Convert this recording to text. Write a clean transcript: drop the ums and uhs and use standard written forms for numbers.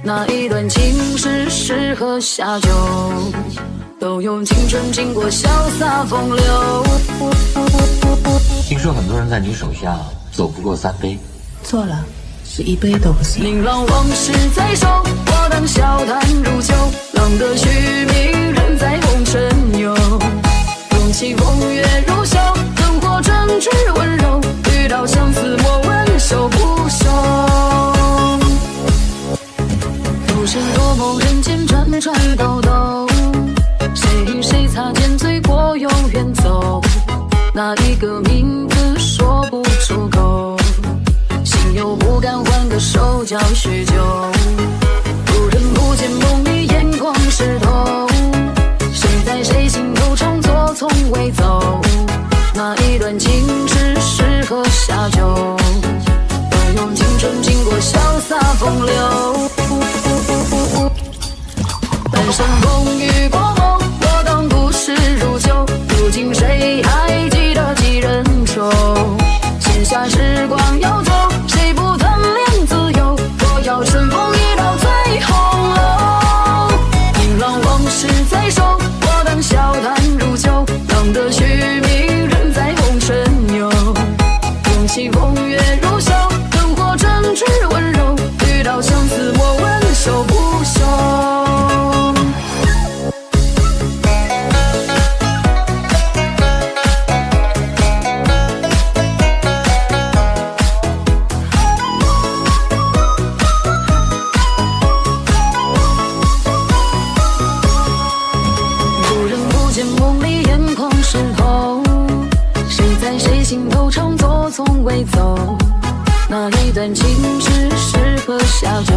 那一段情是适合下酒，都用青春经过潇洒风流。听说很多人在你手下走不过3杯，错了，是1杯都不行。琳琅往事在手，我当笑谈如酒，浪得虚名，人在红尘游。风起风月如袖，灯火正直温柔，遇到相思莫问休不休。浮生若梦，人间转转兜兜，谁与谁擦肩醉过永远走，那一个名字说不出口，心有不甘换个手叫许久。不人不见梦里眼眶湿透，谁在谁心头常作从未走，那一段情只适合下酒，都用青春经过潇洒风流。半生风雨过后，我当故事如旧，如今谁还记得几人愁？闲暇时光游走，谁不贪恋自由？我要顺风一到最红楼。琳琅往事在手，我当笑谈如酒，浪得虚名，人在红尘游。风起风月如袖，灯火正直温柔，遇到相思莫问休不休。梦里眼眶湿透，谁在谁心头常作从未走，那一段情只适合下酒。